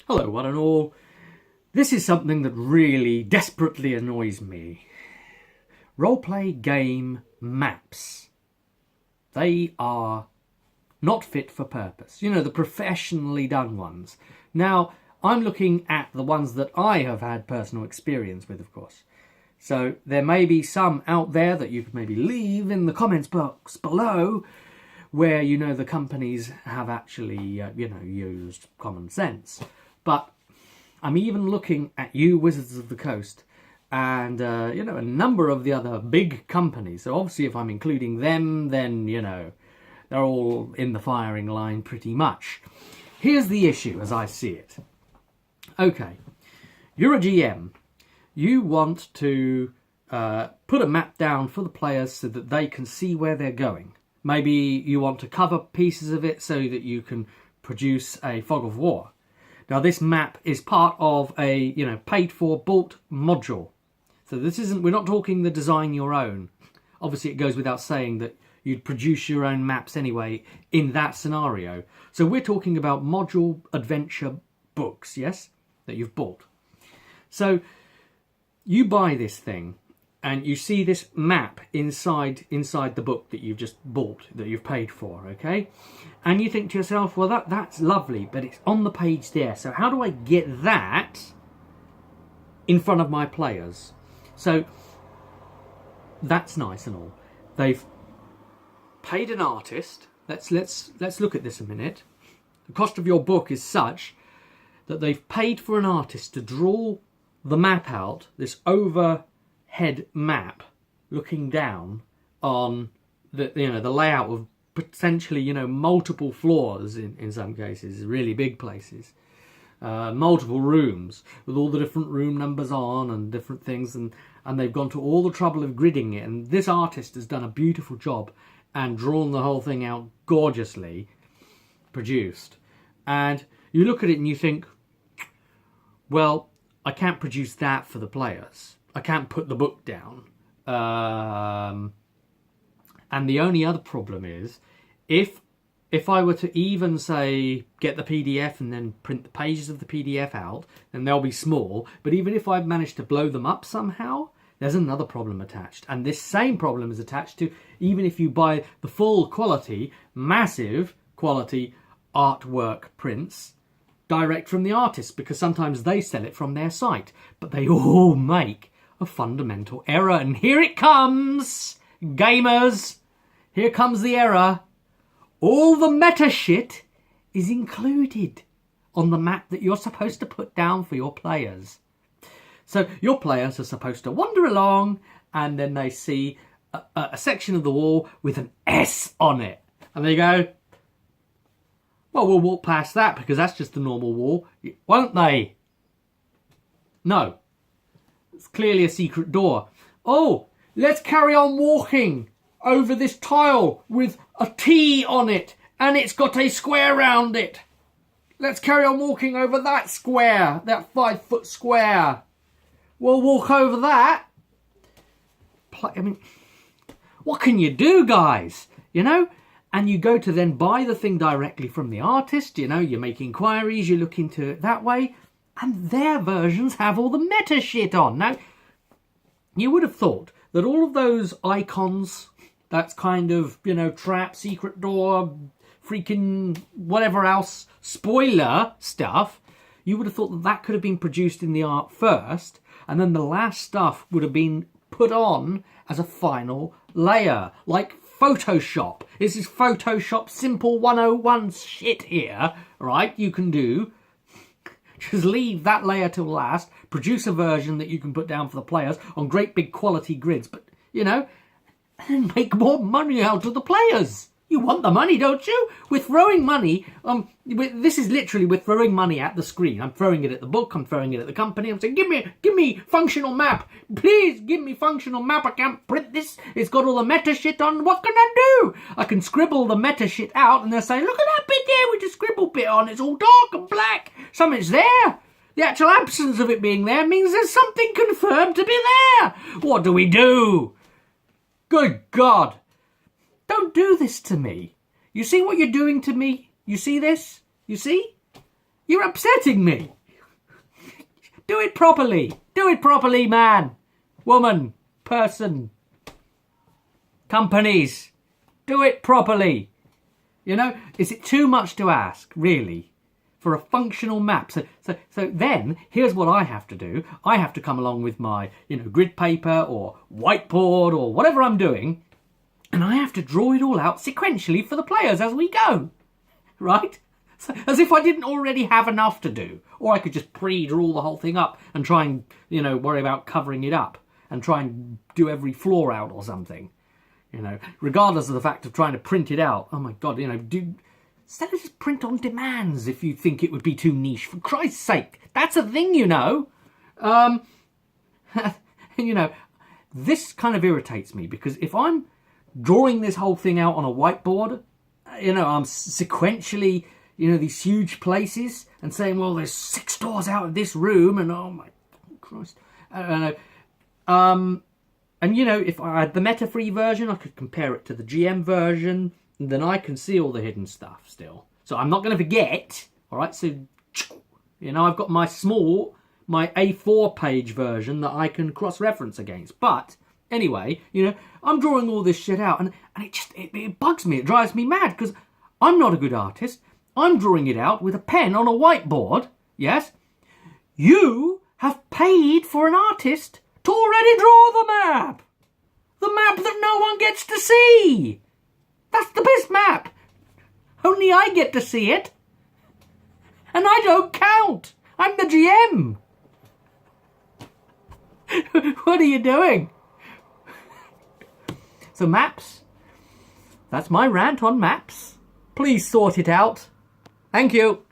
Hello, one and all. This is something that really desperately annoys me. Roleplay game maps. They are not fit for purpose. You know, the professionally done ones. Now, I'm looking at the ones that I have had personal experience with, of course. So there may be some out there that you could maybe leave in the comments box below where, you know, the companies have actually, used common sense. But I'm even looking at you, Wizards of the Coast, and, a number of the other big companies. So obviously if I'm including them, then, they're all in the firing line pretty much. Here's the issue as I see it. Okay, you're a GM. You want to put a map down for the players so that they can see where they're going. Maybe you want to cover pieces of it so that you can produce a fog of war. Now this map is part of a, paid for, bought module. So this isn't, we're not talking the design your own. Obviously it goes without saying that you'd produce your own maps anyway in that scenario. So we're talking about module adventure books, yes? That you've bought. So you buy this thing and you see this map inside the book that you've just bought, that you've paid for, okay? And you think to yourself, well, that's lovely, but it's on the page there. So how do I get that in front of my players? So that's nice and all. They've paid an artist. Let's look at this a minute. The cost of your book is such that they've paid for an artist to draw the map out, this overhead map, looking down on the layout of potentially multiple floors in some cases, really big places, multiple rooms with all the different room numbers on and different things, and they've gone to all the trouble of gridding it, and this artist has done a beautiful job and drawn the whole thing out gorgeously produced. And you look at it and you think, well, I can't produce that for the players. I can't put the book down. And the only other problem is, if I were to even say get the PDF and then print the pages of the PDF out, then they'll be small. But even if I've managed to blow them up somehow, there's another problem attached. And this same problem is attached to even if you buy the full quality, massive quality artwork prints direct from the artist, because sometimes they sell it from their site, but they all make a fundamental error. And here it comes, gamers. Here comes the error. All the meta shit is included on the map that you're supposed to put down for your players. So your players are supposed to wander along and then they see a section of the wall with an S on it. And they go, well, we'll walk past that because that's just a normal wall. Won't they? No. It's clearly a secret door. Oh, let's carry on walking over this tile with a T on it and it's got a square around it. Let's carry on walking over that square, that 5-foot square. We'll walk over that. I mean, what can you do, guys? And you go to then buy the thing directly from the artist, you make inquiries, you look into it that way, and their versions have all the meta shit on. Now, you would have thought that all of those icons, that's kind of, trap, secret door, freaking whatever else, spoiler stuff, you would have thought that could have been produced in the art first, and then the last stuff would have been put on as a final layer, like Photoshop. This is Photoshop Simple 101 shit here, right? You can do. Just leave that layer till last, produce a version that you can put down for the players on great big quality grids, but, and make more money out of the players. You want the money, don't you? We're throwing money. This is literally, we're throwing money at the screen. I'm throwing it at the book. I'm throwing it at the company. I'm saying, give me functional map. Please give me functional map. I can't print this. It's got all the meta shit on. What can I do? I can scribble the meta shit out, and they're saying, look at that bit there with the scribble bit on. It's all dark and black. Something's there. The actual absence of it being there means there's something confirmed to be there. What do we do? Good God. Don't do this to me. You see what you're doing to me? You see this? You see? You're upsetting me. Do it properly. Do it properly, man, woman, person, companies. Do it properly. You know, is it too much to ask, really, for a functional map? So then, here's what I have to do. I have to come along with my, grid paper or whiteboard or whatever I'm doing, and I have to draw it all out sequentially for the players as we go, right? So, as if I didn't already have enough to do. Or I could just pre-draw the whole thing up and try and, worry about covering it up and try and do every floor out or something. Regardless of the fact of trying to print it out. Oh my God, instead of just print on demands if you think it would be too niche. For Christ's sake, that's a thing, This kind of irritates me because if I'm drawing this whole thing out on a whiteboard, I'm sequentially, these huge places and saying, well, there's 6 doors out of this room and oh my Christ. I don't know. And, if I had the meta-free version, I could compare it to the GM version, and then I can see all the hidden stuff still. So I'm not going to forget, all right? So, I've got my A4 page version that I can cross-reference against. But, anyway, I'm drawing all this shit out, and it bugs me, it drives me mad, because I'm not a good artist. I'm drawing it out with a pen on a whiteboard, yes? You have paid for an artist to already draw the map! The map that no one gets to see! That's the best map! Only I get to see it! And I don't count! I'm the GM! What are you doing? So maps, that's my rant on maps. Please sort it out. Thank you.